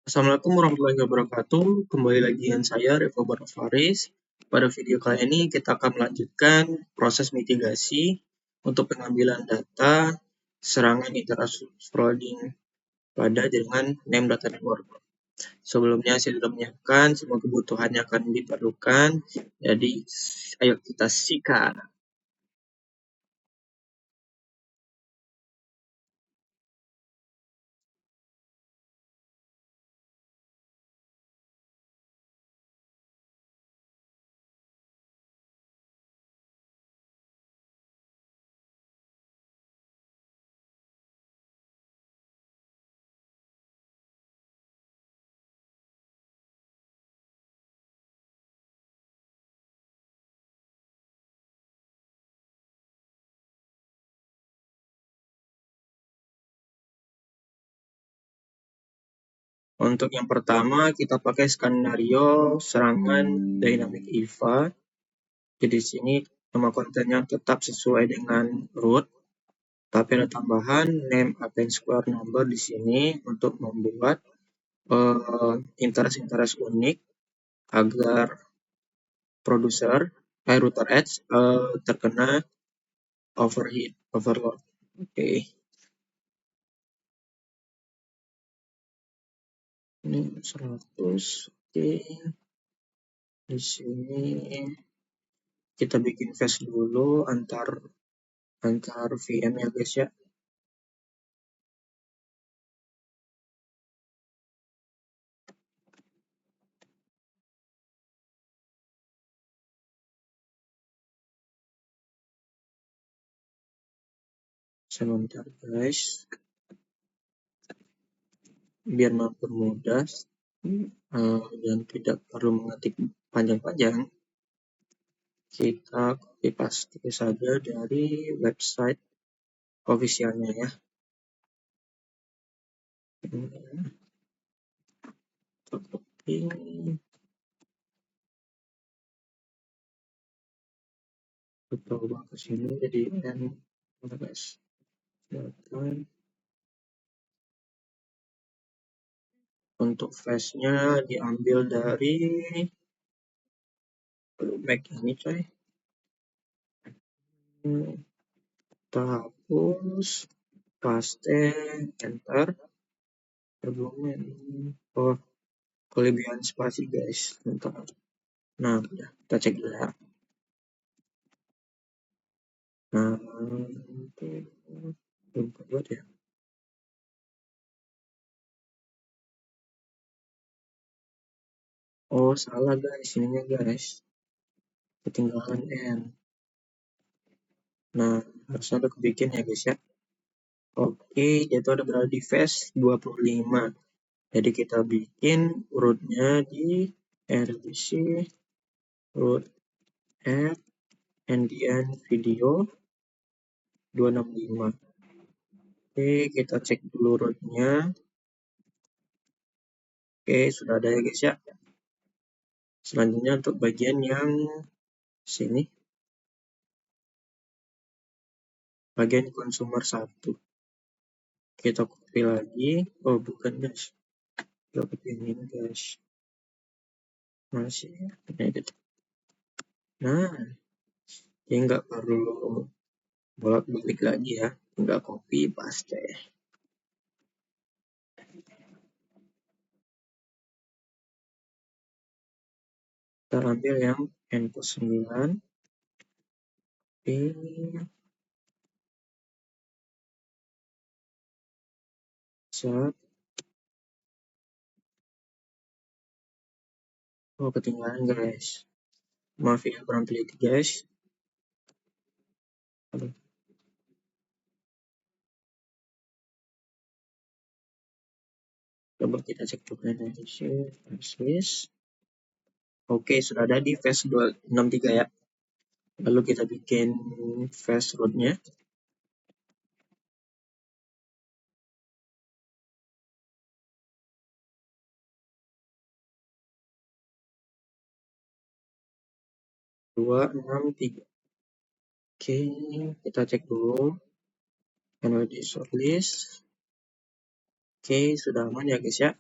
Assalamualaikum warahmatullahi wabarakatuh. Kembali lagi dengan saya, Revo Faris. Pada video kali ini kita akan melanjutkan proses mitigasi untuk pengambilan data serangan interaksi frauding pada jaringan name data network. Sebelumnya saya sudah menyiapkan semua kebutuhan yang akan diperlukan. Jadi, ayo kita sikat. Untuk yang pertama, kita pakai skenario serangan dynamic EVA. Jadi di sini nama kontennya tetap sesuai dengan root, tapi ada tambahan name append square number di sini untuk membuat interest unik agar produser router edge terkena overload. Oke. Ini 100. Oke. Di sini kita bikin fast dulu antar VM ya guys ya. Sebentar guys, biar mempermudah dan tidak perlu mengetik panjang-panjang, kita copy paste saja dari website officialnya ya. Copy, coba ke sini jadi n guys. Untuk face-nya diambil dari Mac ini coy. Kita hapus, paste, enter. Sebelumnya kelebihan spasi guys. Bentar. Nah, udah kita cek dulu ya. Nah, belum kebuat ya. Oh, salah guys, ininya guys. Ketinggalan N. Nah, harusnya udah kebikin ya guys ya. Oke, itu ada berada di phase 25. Jadi kita bikin rootnya di rdc root add ndn video 265. Oke, kita cek dulu rootnya. Oke, sudah ada ya guys ya. Selanjutnya untuk bagian yang sini, bagian consumer 1, kita copy lagi. Oh bukan guys, kita copy ini guys, masih ini. Nah, ini nggak perlu bolak-balik lagi ya, nggak copy paste. Kita ambil yang N+9 ini set. Oh ketinggalan guys, maaf ya kurang teliti guys. Coba kita cek list. Oke, sudah ada di phase 263 ya. Lalu kita bikin phase rootnya. Dua, 6, 3. Oke, kita cek dulu. NWD shortlist. Oke, sudah aman ya guys ya.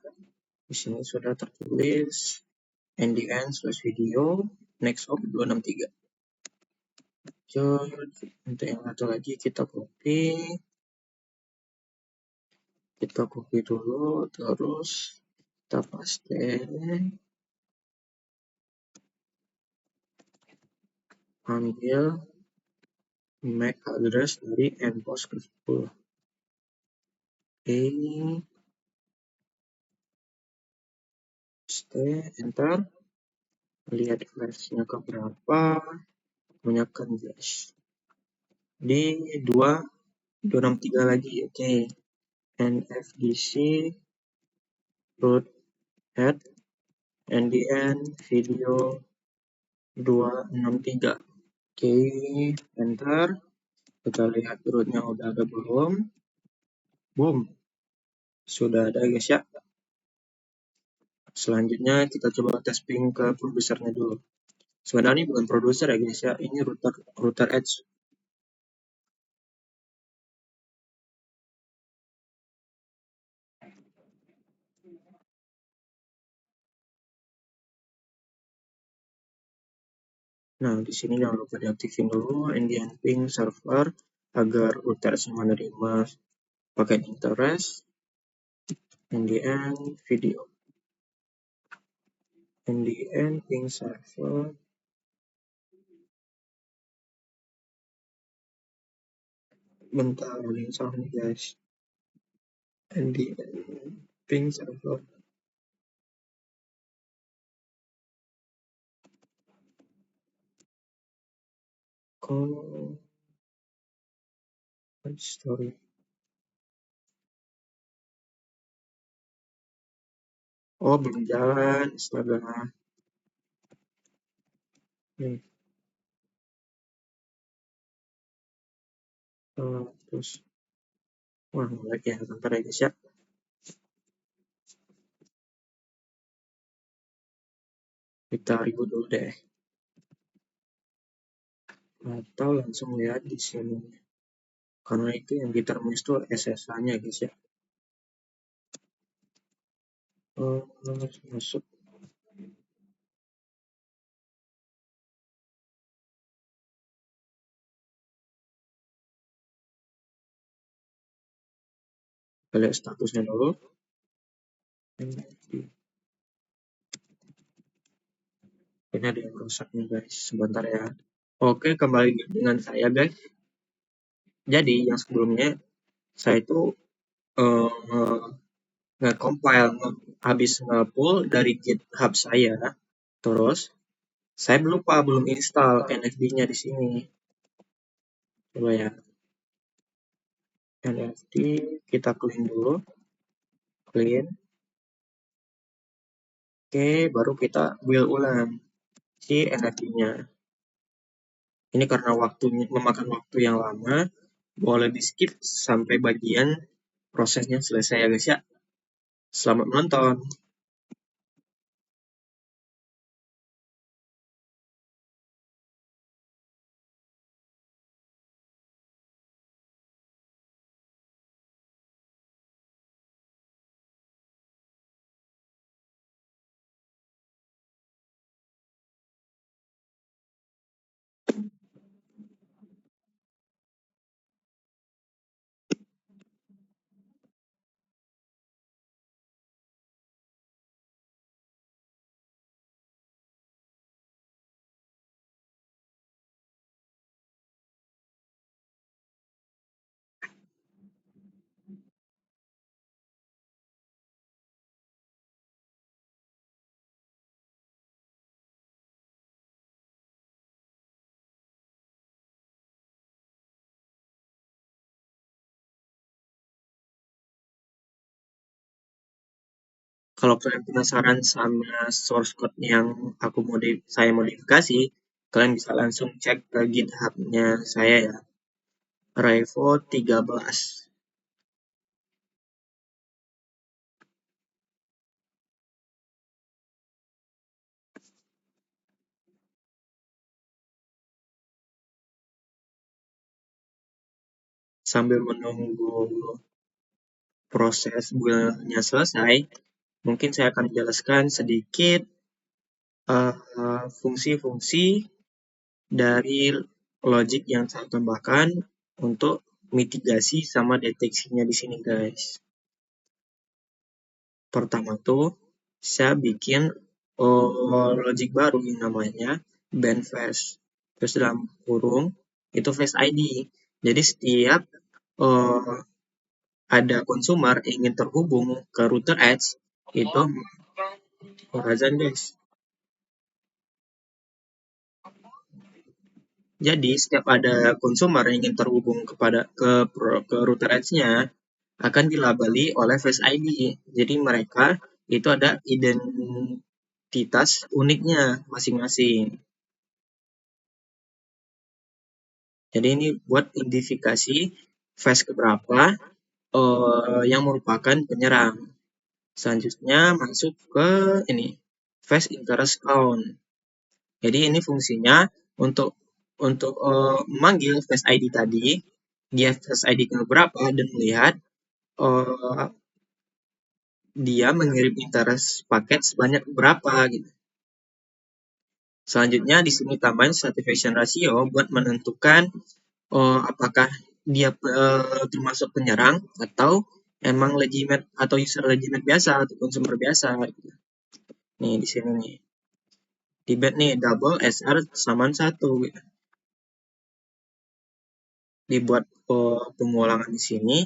Di sini sudah tertulis ndn/video next hop 263. Untuk yang satu lagi kita copy dulu, terus kita paste, ambil MAC address dari endpost ke 10. Oke, enter, lihat flashnya ke berapa, banyakkan flash. Di 263 lagi, oke. NFDC root head ndn video 263. Oke, enter. Kita lihat rootnya udah ada belum. Boom, sudah ada guys ya. Selanjutnya kita coba tes ping ke produsernya dulu. Sebenarnya ini bukan produser ya guys ya, ini router edge. Nah, di sini jangan lupa diaktifin dulu NDN ping server agar router menerima paket interest. NDN video. NDN ping server. Bentar, ada yang salah nih guys. NDN ping server. Story. Oh, belum jalan, astaga. Nih, terus. Wah, ngelag ya, bentar ya guys ya. Kita ribut dulu deh. Atau langsung lihat di sini. Karena itu yang kita remes itu SSH-nya guys ya. Masuk. Kita lihat statusnya dulu. Ini ada yang rusak nih guys, sebentar ya. Oke, kembali dengan saya guys. Jadi yang sebelumnya saya itu nge-compile habis nge-pull dari GitHub saya, terus saya belum install NFD-nya di sini. Coba ya, NFD kita clean dulu, clean. Oke, baru kita build ulang si NFD-nya. Ini karena memakan waktu yang lama, boleh di skip sampai bagian prosesnya selesai ya guys ya. Selamat menonton. Kalau kalian penasaran sama source code yang saya modifikasi, kalian bisa langsung cek ke GitHub-nya saya ya. Revo 13. Sambil menunggu proses build-nya selesai, Mungkin saya akan jelaskan sedikit fungsi-fungsi dari logic yang saya tambahkan untuk mitigasi sama deteksinya di sini, guys. Pertama tuh, saya bikin logic baru yang namanya band fast. Terus dalam kurung itu fast ID. Jadi setiap uh, ada konsumer ingin terhubung ke router edge itu Horizon, guys. Jadi setiap ada konsumer yang ingin terhubung ke router edge-nya akan dilabeli oleh Face ID. Jadi mereka itu ada identitas uniknya masing-masing. Jadi ini buat identifikasi face keberapa yang merupakan penyerang. Selanjutnya masuk ke ini face interest count. Jadi ini fungsinya untuk memanggil face ID tadi, dia face ID ke berapa dan melihat uh, dia mengirim interest paket sebanyak berapa gitu. Selanjutnya di sini tambahin satisfaction ratio buat menentukan apakah dia termasuk penyerang atau emang legitimate atau user legitimate biasa atau consumer biasa gitu. Nih di sini nih. Di bed nih double SR sama 1 gitu. Dibuat pengulangan di sini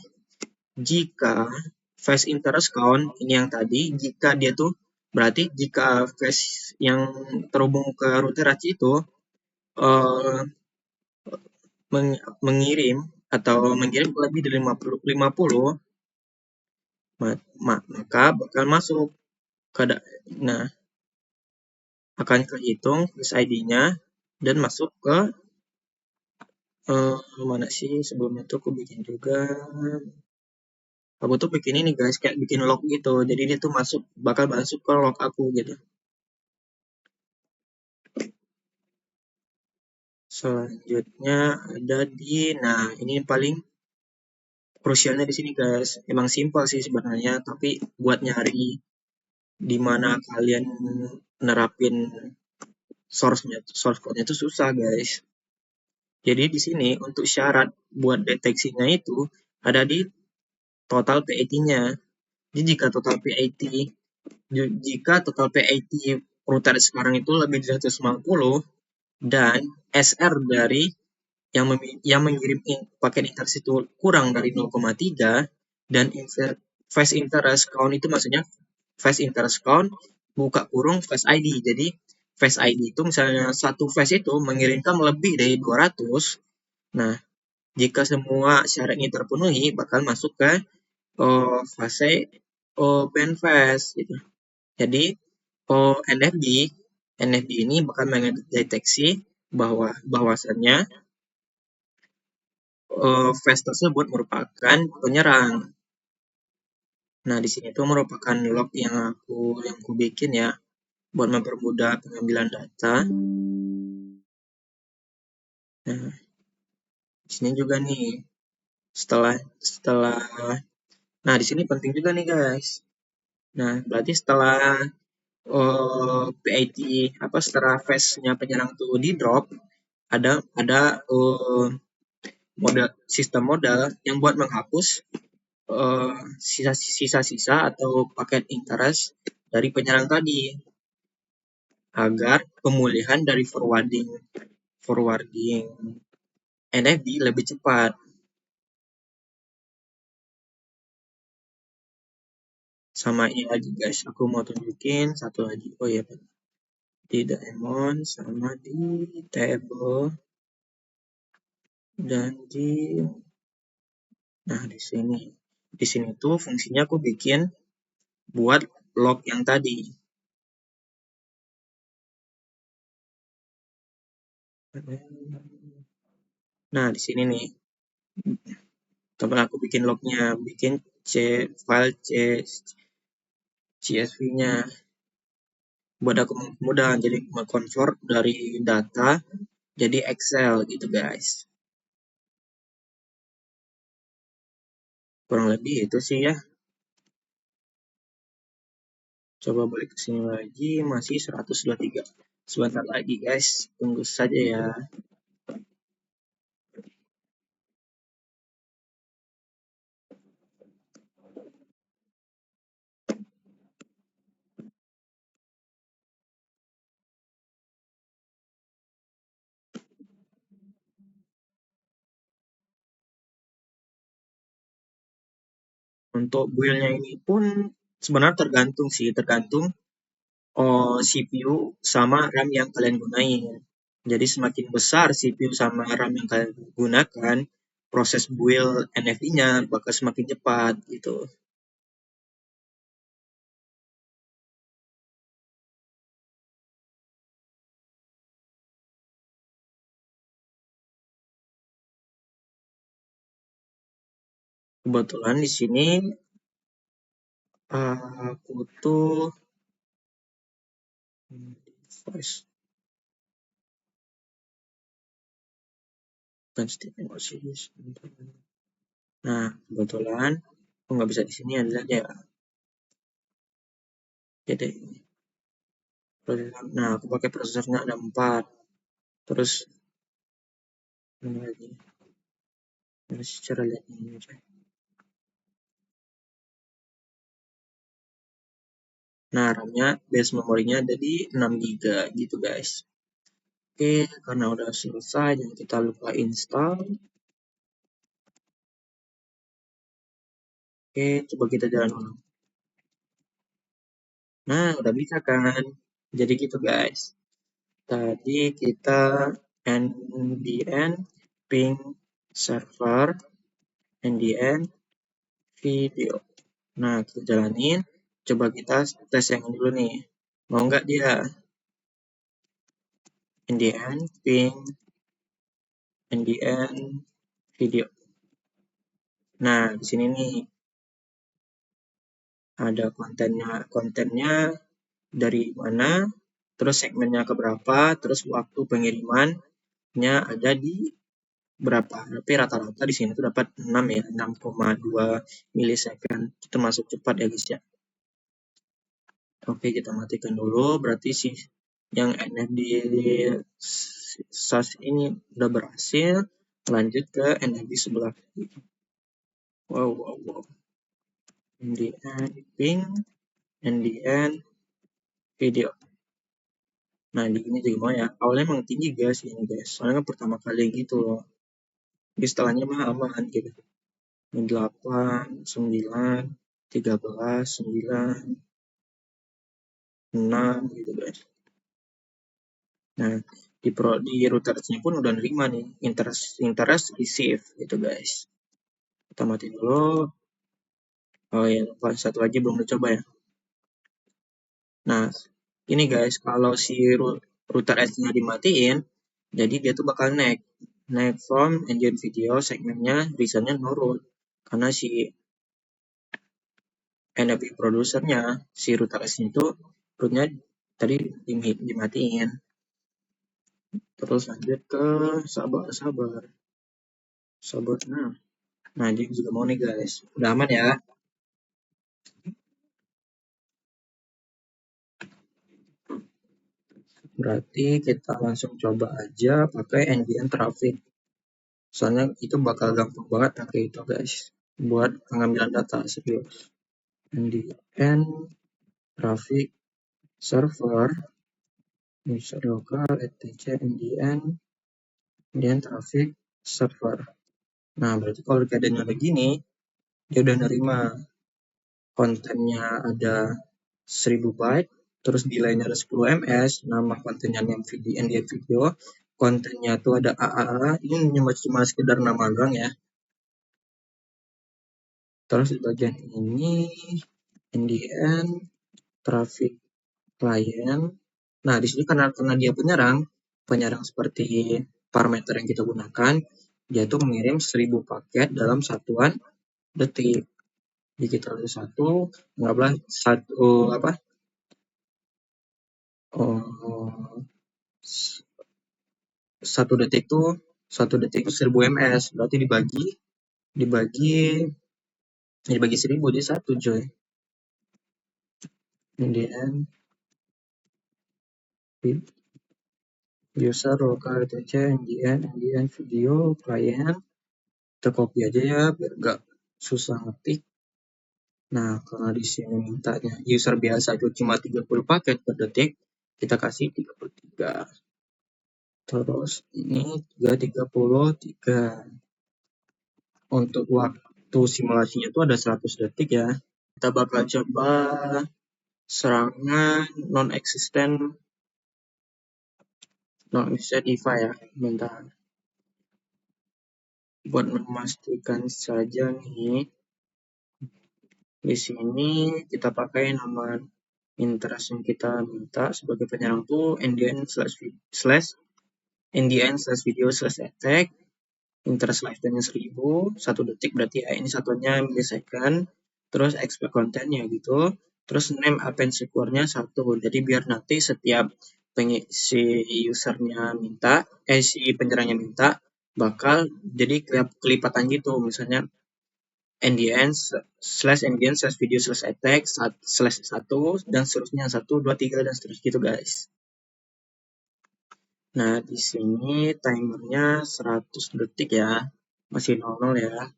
jika face interest count ini yang tadi jika dia tuh berarti jika face yang terhubung ke router RAC itu uh, mengirim lebih dari 50 maka bakal masuk ke nah akan kehitung face ID-nya dan masuk ke mana sih sebelumnya tuh aku bikin juga aku tuh bikin ini guys kayak bikin log gitu jadi dia tuh bakal masuk ke log aku gitu. Selanjutnya ada nah ini paling krusialnya di sini guys. Emang simpel sih sebenarnya, tapi buat nyari di mana kalian nerapin source code-nya itu susah guys. Jadi di sini untuk syarat buat deteksinya itu ada di total PAT-nya. Jadi jika total PAT router sekarang itu lebih dari 150 dan SR dari yang mengirim paket interest itu kurang dari 0,3 dan fast interest count itu maksudnya fast interest count buka kurung fast ID. Jadi fast ID itu misalnya satu fast itu mengirimkan lebih dari 200. Nah, jika semua syarat ini terpenuhi bakal masuk ke fase band fast gitu. Jadi NFD ini bakal mendeteksi bahwasannya phase tersebut merupakan penyerang. Nah, di sini tuh merupakan log yang aku bikin ya buat mempermudah pengambilan data. Nah, di sini juga nih setelah setelah nah di sini penting juga nih guys. Nah, berarti setelah PIT setelah phase-nya penyerang tuh di drop ada model sistem modal yang buat menghapus sisa-sisa atau paket interest dari penyerang tadi agar pemulihan dari forwarding NFD lebih cepat. Sama ini lagi guys, aku mau tunjukin satu lagi. Oh iya, di diamond sama di table dan di sini. Di sini tuh fungsinya aku bikin buat log yang tadi. Nah, di sini nih. Coba aku bikin lognya, bikin file CSV-nya. Buat aku mudah, jadi convert dari data jadi Excel gitu guys. Kurang lebih itu sih ya. Coba balik ke sini lagi, masih 123. Sebentar lagi guys, tunggu saja ya. Untuk build-nya ini pun sebenarnya tergantung CPU sama RAM yang kalian gunain. Jadi semakin besar CPU sama RAM yang kalian gunakan, proses build NFV-nya bakal semakin cepat gitu. Kebetulan di sini aku tuh device dan Steven Osiris. Nah, kebetulan aku nggak bisa di sini adalah ya. Jadi, nah aku pakai prosesornya ada 4. Terus ini lagi, terus cara lihat ini aja. Nah, RAM-nya, base memorinya ada di 6 GB gitu guys. Oke, karena udah selesai dan kita lupa install. Oke, coba kita jalan ulang. Nah, udah bisa kan? Jadi gitu guys. Tadi kita NDN ping server NDN video. Nah, kita jalanin. Coba kita tes yang dulu nih. Mau nggak dia? NDN ping NDN video. Nah, di sini nih ada kontennya dari mana, terus segmennya ke berapa, terus waktu pengirimannya ada di berapa. Tapi rata-rata di sini tuh dapat 6 ya, 6,2 milisecond. Itu masuk cepat ya guys ya. Oke, kita matikan dulu. Berarti sih yang NFD SAS ini udah berhasil. Lanjut ke NFD sebelah. Wow, wow, wow. NDN ping, NDN video. Nah, di sini juga mau ya. Awalnya emang tinggi guys ini guys. Soalnya kan pertama kali gitu loh. Jadi setelahnya mah aman gitu. 8, 9, 13, 9, 6 gitu guys. Nah, di routersnya pun udah nerima nih interest receive gitu guys. Kita mati dulu. Oh ya, lupa satu lagi belum dicoba ya. Nah, ini guys, kalau si router S-nya dimatiin, jadi dia tuh bakal naik from engine video segmennya reasonnya nurun karena si NFV produsernya si router S-nya itu rootnya tadi dimatiin. Terus lanjut ke sabar. Nah, dia juga mau nih guys. Udah aman ya. Berarti kita langsung coba aja pakai NVN Traffic. Soalnya itu bakal gampang banget pakai itu guys. Buat pengambilan data serius. NVN Traffic Server. User local etc NVN Traffic Server. Nah, berarti kalau keadaannya begini, dia udah nerima kontennya ada 1000 byte, terus delaynya ada 10 ms, nama kontennya name video, NDN video, kontennya tuh ada AAA, ini cuma sekedar nama doang ya. Terus di bagian ini NDN traffic client. Nah, di sini karena dia penyerang seperti parameter yang kita gunakan, dia tuh mengirim 1000 paket dalam satuan detik. Jadi kita satu, nggak satu apa? Oh, satu detik itu 1000 ms, berarti dibagi dibagi 1000 jadi satu coy. NDN user local etc NDN video client. Kita copy aja ya biar gak susah ngetik. Nah, kalau di sini mintanya user biasa itu cuma 30 paket per detik, kita kasih 33. Terus ini juga 33. Untuk waktu simulasinya itu ada 100 detik ya. Kita bakal coba serangan non-existent IVA ya. Bentar. Buat memastikan saja nih, di sini kita pakai nama interest yang kita minta sebagai penyerang tuh ndn/video/attack. Interest lifetime-nya 1000, 1 detik berarti ya, ini satunya millisecond, terus expect content-nya gitu, terus name append sequence-nya 1, jadi biar nanti setiap si usernya minta, si penyerangnya minta, bakal jadi kelipatan gitu, misalnya ndn/video/attack /1 dan seterusnya 1, 2, 3 dan seterusnya gitu guys. Nah, di sini timernya 100 detik ya. Masih 00 ya.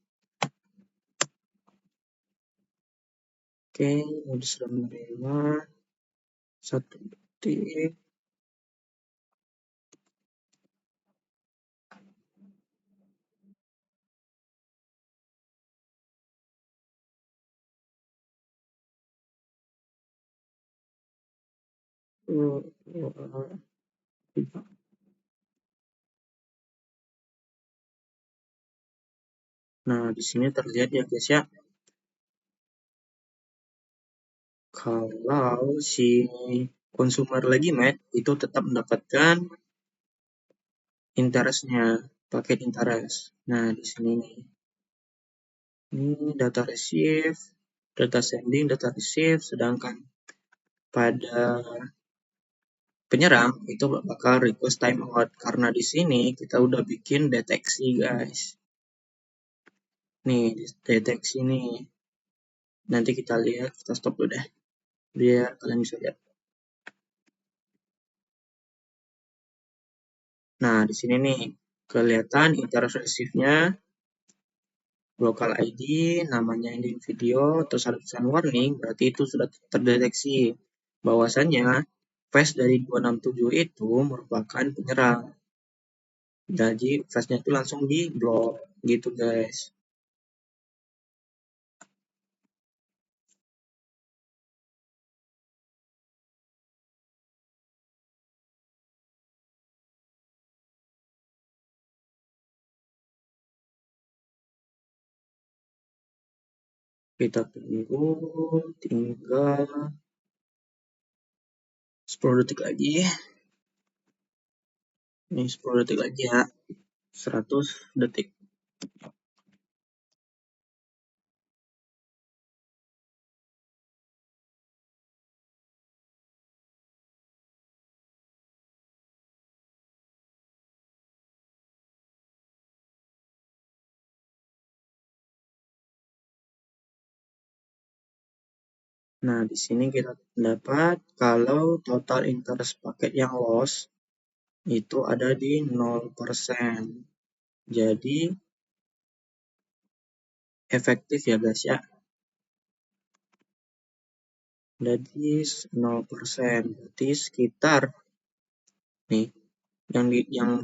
Oke, udah sudah menerima 1 detik. Nah, di sini terlihat ya guys ya. Kalau si consumer lagi match, itu tetap mendapatkan interest-nya, paket interest. Nah, di sini nih. Ini data receive, data sending, data receive, sedangkan pada penyerang itu bakal request timeout karena di sini kita udah bikin deteksi guys. Nih, deteksi nih. Nanti kita lihat, kita stop dulu deh. Biar kalian bisa lihat. Nah, di sini nih kelihatan interest receive-nya local ID, namanya ini video, terus ada tulisan warning, berarti itu sudah terdeteksi bahwasannya flash dari 267 itu merupakan penyerang. Jadi flashnya itu langsung di blok gitu guys. Kita tunggu tinggal 10 detik lagi. Ini 10 detik lagi ya. 100 detik. Nah, di sini kita dapat kalau total interest paket yang loss itu ada di 0%. Jadi efektif ya guys ya. Jadi 0%. Berarti sekitar nih yang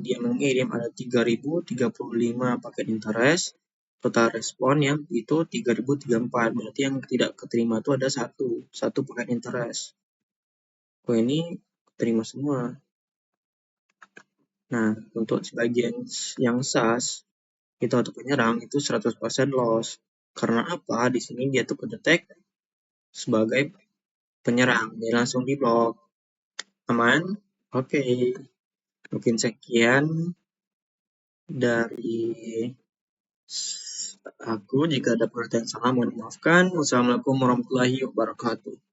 dia mengirim ada 3035 paket interest. Total respon yang itu 3034. Berarti yang tidak keterima itu ada satu paket interest. Oh, ini terima semua. Nah, untuk sebagian yang SAS, itu untuk penyerang itu 100% loss. Karena apa? Di sini dia tuh kedetek sebagai penyerang. Dia langsung di blok. Aman? Oke. Mungkin sekian dari aku. Jika ada pertanyaan salah, mohon dimaafkan. Wassalamualaikum warahmatullahi wabarakatuh.